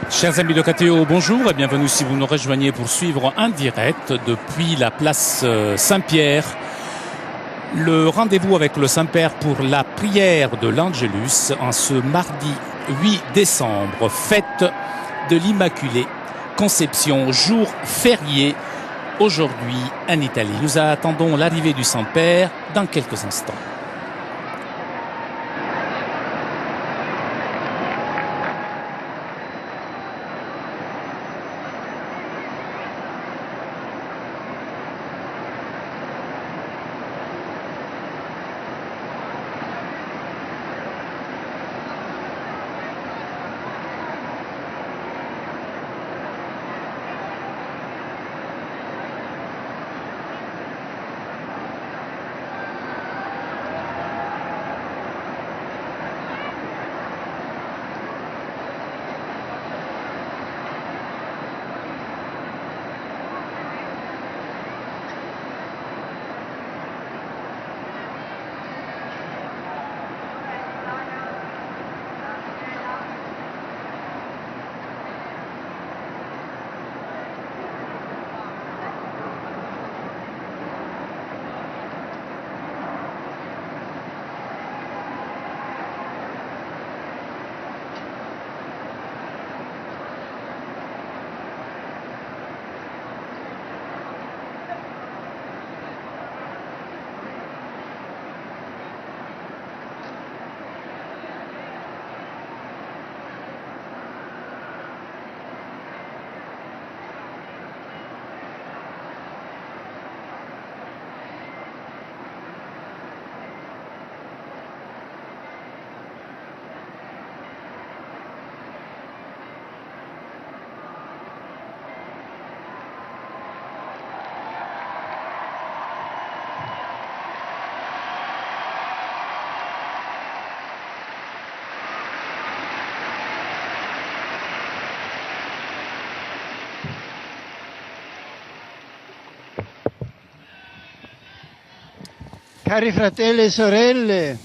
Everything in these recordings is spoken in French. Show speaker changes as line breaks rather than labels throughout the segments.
Chers amis de KTO, bonjour et bienvenue si vous nous rejoignez pour suivre en direct depuis la place Saint-Pierre. Le rendez-vous avec le Saint-Père pour la prière de l'Angelus en ce mardi 8 décembre, fête de l'Immaculée Conception, jour férié aujourd'hui en Italie. Nous attendons l'arrivée du Saint-Père dans quelques instants.
Cari fratelli e sorelle,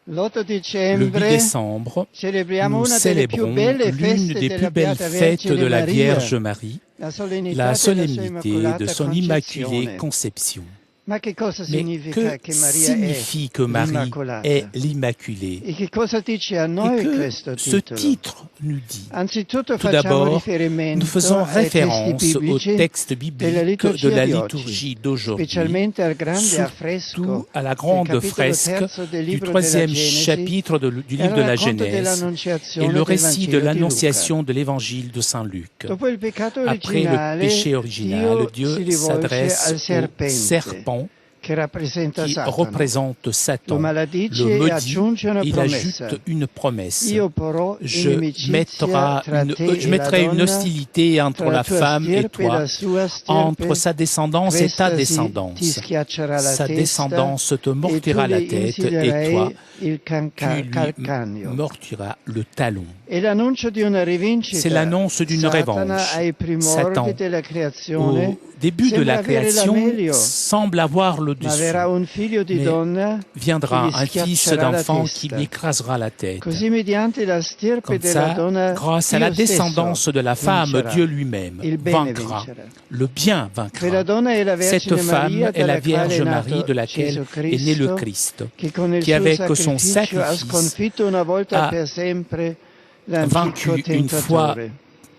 l'8
Le 8
dicembre
décembre,
celebriamo
nous
una delle più
célébrons
belle
l'une
feste
des
della
plus belles
Beata
fêtes de
Vergine
la
Maria,
Vierge Marie,
la solennità
la
della sua
solennité
immacolata
de son Immaculée
concezione.
Conception.
Ma che cosa
Mais
significa
que
che Maria
signifie que
è
Marie
l'Immacolata?
est l'Immaculée?
E che cosa dice a
Et
noi
que
questo
ce
titolo?
titre nous dit?
Anzitutto
Tout
facciamo
d'abord,
riferimento
nous faisons
ai testi
référence au
biblici
texte
della
biblique de
liturgia
la
di
liturgie
oggi,
d'aujourd'hui,
specialmente al grande
surtout
affresco
à la
del
grande
capitolo
fresque
terzo del
du
libro della
troisième
Genesi
chapitre du
e al
livre de la
racconto
Genèse et
dell'annunciazione
le
del
récit de
Vangelo di Luca.
l'annonciation de l'évangile de Saint Luc.
Dopo il peccato
Après le
originale,
péché original,
Dio si
Dieu
rivolge
s'adresse
al
au
serpente
serpent
che rappresenta
qui
Satana.
représente
Lo
Satan,
maledice
le
e
maudit.
aggiunge una
Il
promessa.
ajoute une promesse.
Io porrò
Je
inimicizia tra te e la
mettrai une
donna,
hostilité entre
tra la
la
tua
femme et
stirpe e
toi,
la sua stirpe.
entre sa descendance et ta
Questa ti
descendance.
schiaccerà la
Sa
testa
descendance te
e tu
mortira
le
la tête et toi,
insiderai il
tu lui
calcagno.
mortiras le talon.
È l'annuncio di una rivincita.
C'est l'annonce d'une
Satana
revanche.
ai primordi
Satan,
della creazione,
au début de
sembra
la
avere la
création,
meglio,
semble avoir le
ma
dessus.
verrà un figlio di
Mais
donna
viendra
che gli
un fils
schiaccerà la
d'enfant
testa.
qui lui écrasera la tête.
Così mediante la stirpe
Comme
della
ça,
donna,
grâce à la
Dio
descendance
stesso
de la femme,
vincerà.
Dieu lui-même
Il bene
vaincra.
vincerà.
Le bien
Quella
vaincra.
donna è la
Cette
Vergine
femme
Maria,
est la
dalla quale
Vierge
è
Marie
nato
de laquelle
Gesù
est né le
Cristo,
Christ,
che con il
qui
suo
avec son
sacrificio ha
sacrifice
sconfitto una volta
a
per sempre l'antico
vaincu une fois
tentatore.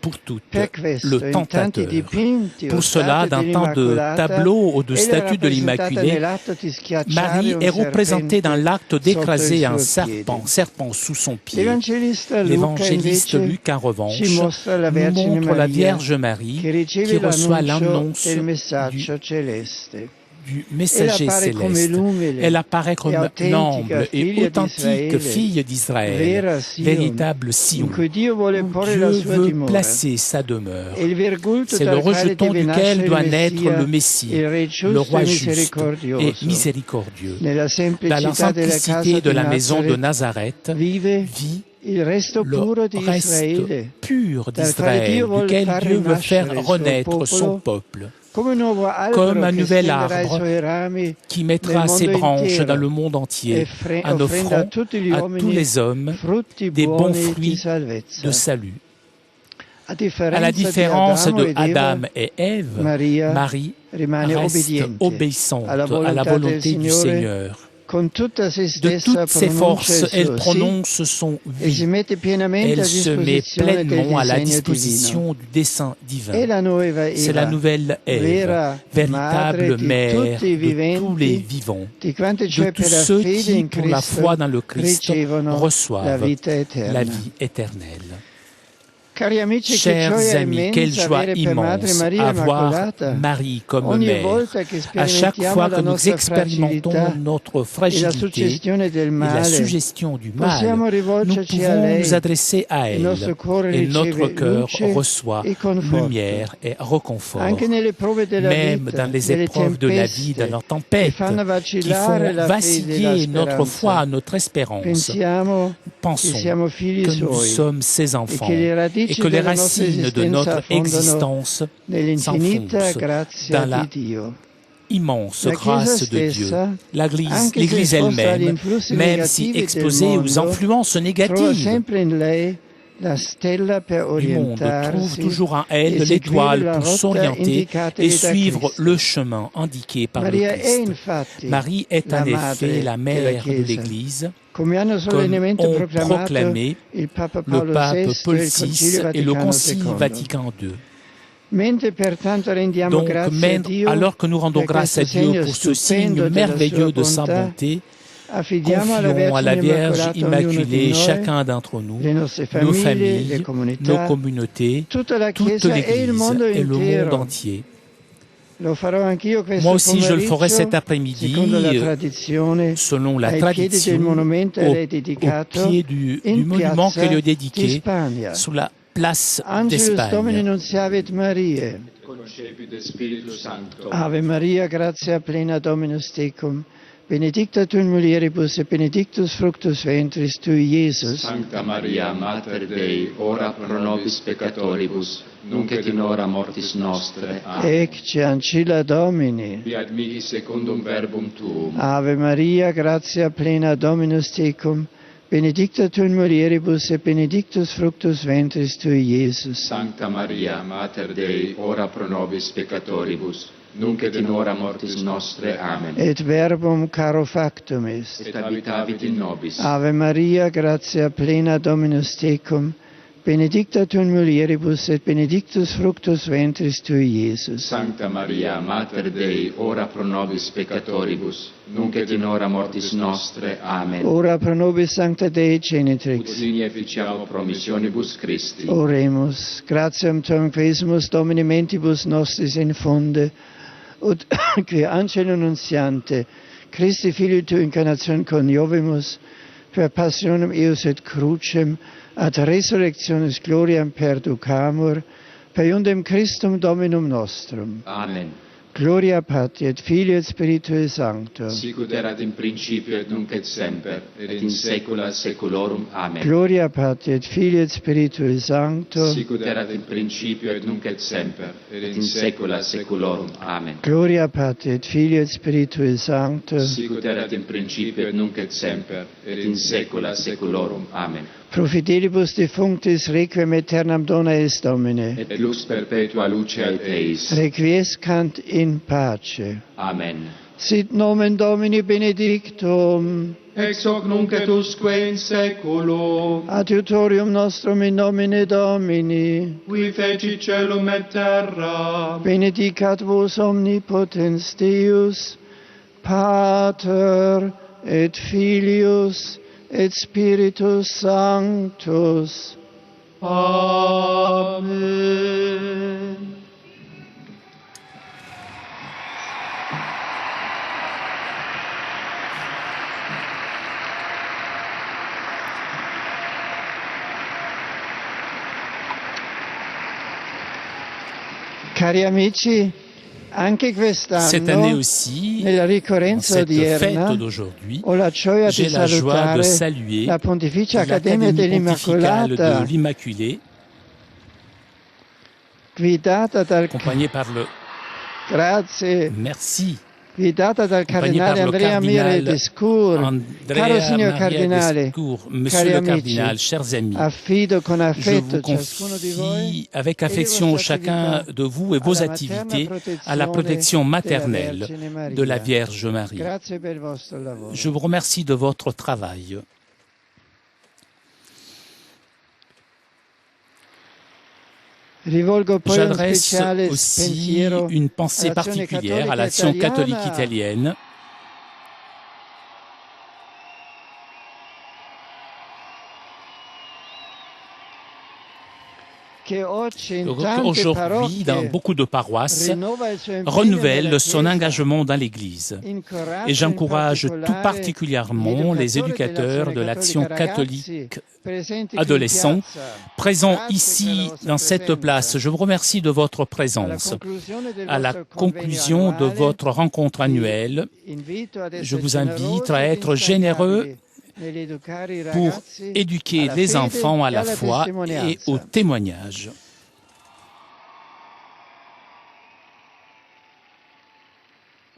pour toutes
Per questo,
le
in tanti
tentateur.
dipinti o
Pour cela,
statue
dans tant de
dell'Immacolata,
tableaux ou de
ella è
statues de
rappresentata
l'Immaculée,
nell'atto di schiacciare
Marie
un
est représentée dans
serpente
l'acte
sotto
d'écraser
il
un
suo piede.
serpent sous son pied.
L'évangéliste Luca
L'évangéliste
invece
Luc, en revanche,
ci mostra la
nous
Vergine
montre la
Maria
Vierge Marie
che riceve
qui reçoit
l'annuncio
l'annonce
del messaggio celeste.
du
Elle
messager
apparaît come
céleste.
l'umile
Elle apparaît comme
e autentica
l'humble et
figlia
authentique
d'Israele,
fille d'Israël,
vera Sion,
véritable Sion,
in cui Dio vuole
où
porre la
Dieu
sua
veut
dimora.
placer sa demeure.
E il virgulto
C'est le
dal quale
rejeton
deve
duquel
nascere
doit
il
naître
Messia,
le Messie,
il Re
le
giusto
roi
e
juste et
misericordioso.
miséricordieux.
Nella
Dans la
semplicità della
simplicité
casa
de
di
la maison de
Nazareth
Nazareth
vive
vit
il resto
le
puro di
reste
Israele,
pur
dal quale
d'Israël,
Dio vuole
duquel
far
Dieu veut faire
rinascere il suo
renaître son
popolo
peuple. comme un nouvel arbre qui mettra ses branches dans le monde entier en offrant à tous les hommes des bons fruits de salut. À la différence de Adam et Ève, Marie reste obéissante à la volonté du Seigneur. De toutes ses forces, elle prononce son oui. Elle se met pleinement à la disposition du dessein divin. C'est la nouvelle Ève, véritable mère de tous les vivants, de tous ceux qui, pour la foi dans le Christ, reçoivent la vie éternelle. Chers amis, quelle joie immense avoir Marie comme mère. À chaque fois que nous expérimentons notre fragilité et la suggestion du mal, nous pouvons nous adresser à elle et notre cœur reçoit lumière et réconfort. Même dans les épreuves de la vie, dans leurs tempêtes qui font vaciller notre foi, notre espérance, pensons que nous sommes ses enfants et que les racines de notre existence s'enfoncent dans la immense grâce de Dieu. L'Église elle-même, même si exposée aux influences négatives du monde, trouve toujours en elle l'étoile pour s'orienter et suivre le chemin indiqué par le Christ. Marie est en effet la mère de l'Église, comme ont proclamé le pape Paul VI et le Concile Vatican II. Donc, alors que nous rendons grâce à Dieu pour ce signe merveilleux de sa bonté, confions à la Vierge Immaculée chacun d'entre nous, nos familles, nos communautés, toute l'Église et le monde entier. Moi aussi, je le ferai cet après-midi, selon la tradition, au pied du monument qui lui est dédié, sur la place d'Espagne.
Ave Maria, gratia plena Dominus tecum, benedicta tu in mulieribus et benedictus fructus ventris tui, Iesus.
Sancta Maria, Mater Dei, ora pro nobis peccatoribus, nunc et in hora mortis nostre. Amen.
Ecce ancilla Domini.
Fiat mihi secundum verbum tuum.
Ave Maria, gratia plena Dominus tecum, benedicta tu in mulieribus et benedictus fructus ventris tui, Iesus.
Sancta Maria, Mater Dei, ora pro nobis peccatoribus, nunc et in hora mortis nostre. Amen.
Et verbum caro factum est.
Et habitavit in nobis.
Ave Maria, gratia plena Dominus tecum, benedicta tu in mulieribus et benedictus fructus ventris tui, Iesus.
Sancta Maria, Mater Dei, ora pro nobis peccatoribus, nunc et in hora mortis nostre. Amen.
Ora pro nobis Sancta Dei
Ut
Genitrix.
digni efficiamo promissionibus Christi.
Oremus. Gratiam tuam quesimus Domini mentibus nostris infunde, ut qui angelo nuntiante, Christi Filii tu incarnation coniovimus, per passionem eius et crucem, ad resurrectionis gloriam perducamur, per iundem Christum Dominum nostrum.
Amen.
Gloria Patri et Filii et Spiritui Sancto.
Sicut erat in principio et nunc et semper, et in saecula saeculorum. Amen.
Gloria Patri et Filii et Spiritui Sancto.
Sicut erat in principio et nunc et semper, et in saecula saeculorum. Amen.
Gloria Patri et Filii et Spiritui Sancto.
Sicut erat in principio et nunc et semper, et in saecula saeculorum. Amen.
Pro fidelibus defunctis requiem aeternam dona est Domine.
Et lux perpetua lucet eis.
Requiescant in pace.
Amen.
Sit nomen Domini benedictum.
Ex hoc nunc et usque in saeculo.
Adiutorium nostrum in nomine Domini.
Qui fecit caelum et terra.
Benedicat vos omnipotens Deus, Pater et Filius et Spiritus Sanctus. Amen. Cari amici, anche
Cette année
quest'anno,
aussi,
nella
en
ricorrenza
cette
odierna,
fête d'aujourd'hui,
ho la gioia
j'ai
di
la joie de
salutare
saluer
la Pontificia Accademia
l'Académie pontificale de
dell'Immacolata,
l'Immaculée,
guidata dal
accompagnée par le
Grazie.
Merci.
Guidata dal
Accompagné par
cardinale
le
Andrea Mire
cardinal
Descour, caro
Andrea
signor
Maria
cardinale,
Descour, Monsieur
cari
le
amici,
cardinal, chers amis,
affido con
je
affetto
vous
ciascuno di voi
confie avec
e le
affection
vostre
chacun
attività
de vous et vos
alla materna
activités à la protection
protezione della
maternelle
Vergine
de la
Maria.
Vierge Marie.
Grazie per il vostro lavoro.
Je vous remercie de votre travail.
Rivolgo poi un
J'adresse
speciale
aussi
pensiero
une pensée
all'azione
particulière à
cattolica
l'Action catholique
italiana
italienne
che oggi in tante
aujourd'hui, dans
parrocchie
beaucoup de paroisses,
rinnova il suo impegno
renouvelle
nella
son
Chiesa.
engagement dans l'Église.
Incoraggio
Et j'encourage
in
tout
particolare
particulièrement les éducateurs de l'Action catholique adolescents présents ici dans cette place. Je vous remercie de votre présence. À la conclusion de votre rencontre annuelle, je vous invite à être généreux pour éduquer les enfants à la foi et au témoignage.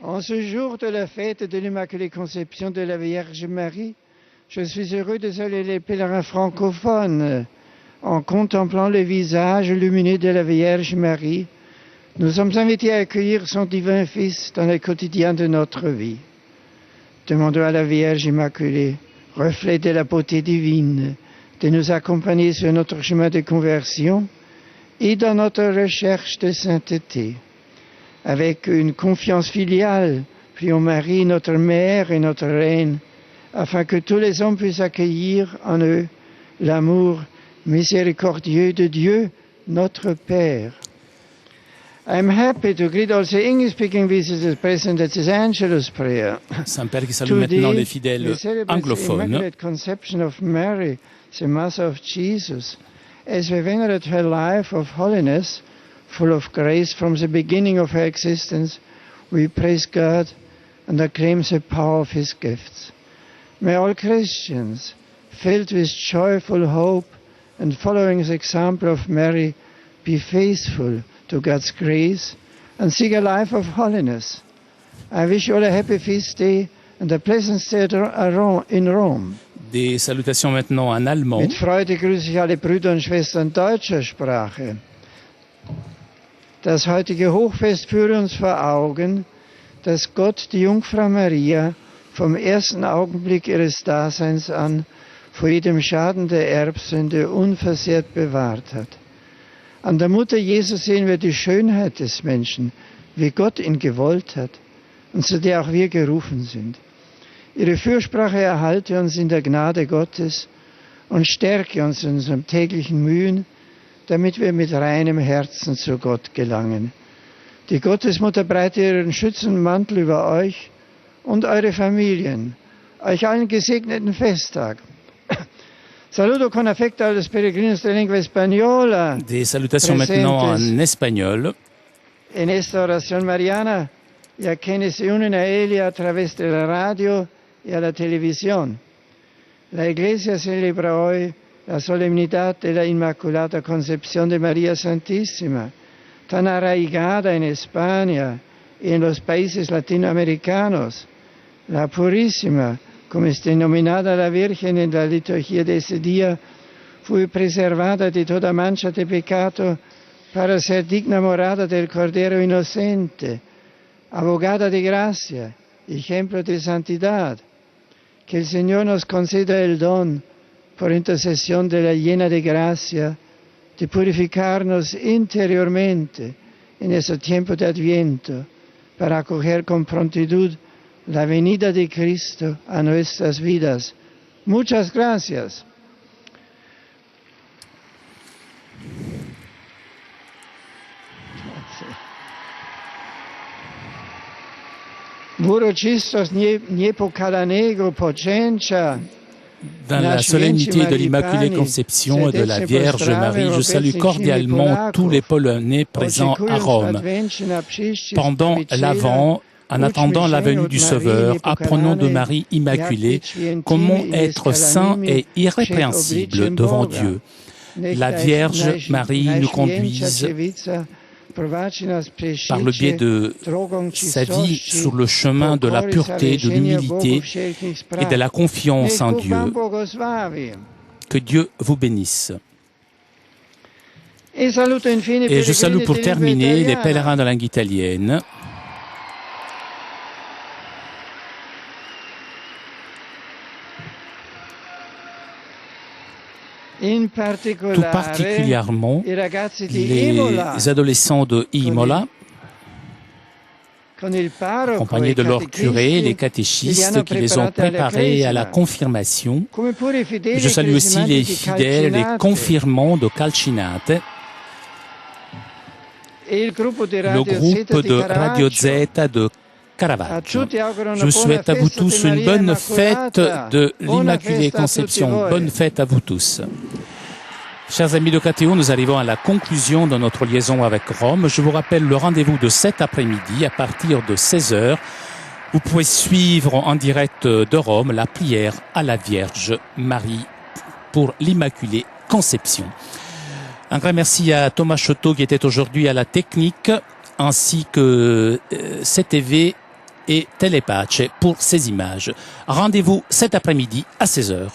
En ce jour de la fête de l'Immaculée Conception de la Vierge Marie, je suis heureux de saluer les pèlerins francophones. En contemplant le visage lumineux de la Vierge Marie, nous sommes invités à accueillir son divin Fils dans le quotidien de notre vie. Demandons à la Vierge Immaculée, reflet de la beauté divine, de nous accompagner sur notre chemin de conversion et dans notre recherche de sainteté. Avec une confiance filiale, prions Marie, notre Mère et notre Reine, afin que tous les hommes puissent accueillir en eux l'amour miséricordieux de Dieu, notre Père. I'm happy to greet also English-speaking visitors present at this Angelus prayer.
Saint-Père qui salue maintenant les fidèles anglophones.
Immaculate Conception of Mary, the Mother of Jesus, as we venerate her life of holiness, full of grace from the beginning of her existence, we praise God and acclaim the power of His gifts. May all Christians, filled with joyful hope and following the example of Mary, be faithful to God's grace and seek a life of holiness. I wish you all a happy feast day and a pleasant stay in Rome.
Des salutations maintenant en allemand.
Mit Freude grüße ich alle Brüder und Schwestern deutscher Sprache. Das heutige Hochfest führt uns vor Augen, dass Gott die Jungfrau Maria vom ersten Augenblick ihres Daseins an vor jedem Schaden der Erbsünde unversehrt bewahrt hat. An der Mutter Jesus sehen wir die Schönheit des Menschen, wie Gott ihn gewollt hat und zu der auch wir gerufen sind. Ihre Fürsprache erhalte uns in der Gnade Gottes und stärke uns in unserem täglichen Mühen, damit wir mit reinem Herzen zu Gott gelangen. Die Gottesmutter breite ihren schützenden Mantel über euch und eure Familien. Euch allen gesegneten Festtag. Saludo con affetto a los peregrinos de lengua española.
Des salutations maintenant en espagnol.
En esta oración mariana y a quienes se unen a ella a través de la radio y a la televisión. La Iglesia celebra hoy la solemnidad de la Inmaculada Concepción de María Santísima, tan arraigada en España y en los países latinoamericanos. La Purísima, como es denominada la Virgen en la liturgia de ese día, fue preservada de toda mancha de pecado para ser digna morada del Cordero Inocente, abogada de gracia, ejemplo de santidad. Que el Señor nos conceda el don, por intercesión de la llena de gracia, de purificarnos interiormente en este tiempo de Adviento, para acoger con prontitud la venida de Cristo a nuestras vidas. Muchas gracias. Uroczystość niepokalanego poczęcia
Dans la solennité de l'Immaculée Conception et de la Vierge Marie, je salue cordialement tous les Polonais présents à Rome. Pendant l'Avent, en attendant la venue du Sauveur, apprenons de Marie Immaculée comment être saint et irrépréhensible devant Dieu. La Vierge Marie nous conduise par le biais de sa vie sur le chemin de la pureté, de l'humilité et de la confiance en Dieu. Que Dieu vous bénisse. Et je salue pour terminer les pèlerins de langue italienne. Tout particulièrement les adolescents de Imola, accompagnés de leur curé, les catéchistes qui les ont préparés à la confirmation. Je salue aussi les fidèles, les confirmants de Calcinate, le groupe de Radio Zeta de Caravaggio. Je vous souhaite à vous tous une bonne fête de l'Immaculée Conception. Bonne fête à vous tous. Chers amis de KTO, nous arrivons à la conclusion de notre liaison avec Rome. Je vous rappelle le rendez-vous de cet après-midi à partir de 16h. Vous pouvez suivre en direct de Rome la prière à la Vierge Marie pour l'Immaculée Conception. Un grand merci à Thomas Choteau qui était aujourd'hui à la technique, ainsi que CTV et Telepace pour ces images. Rendez-vous cet après-midi à 16h.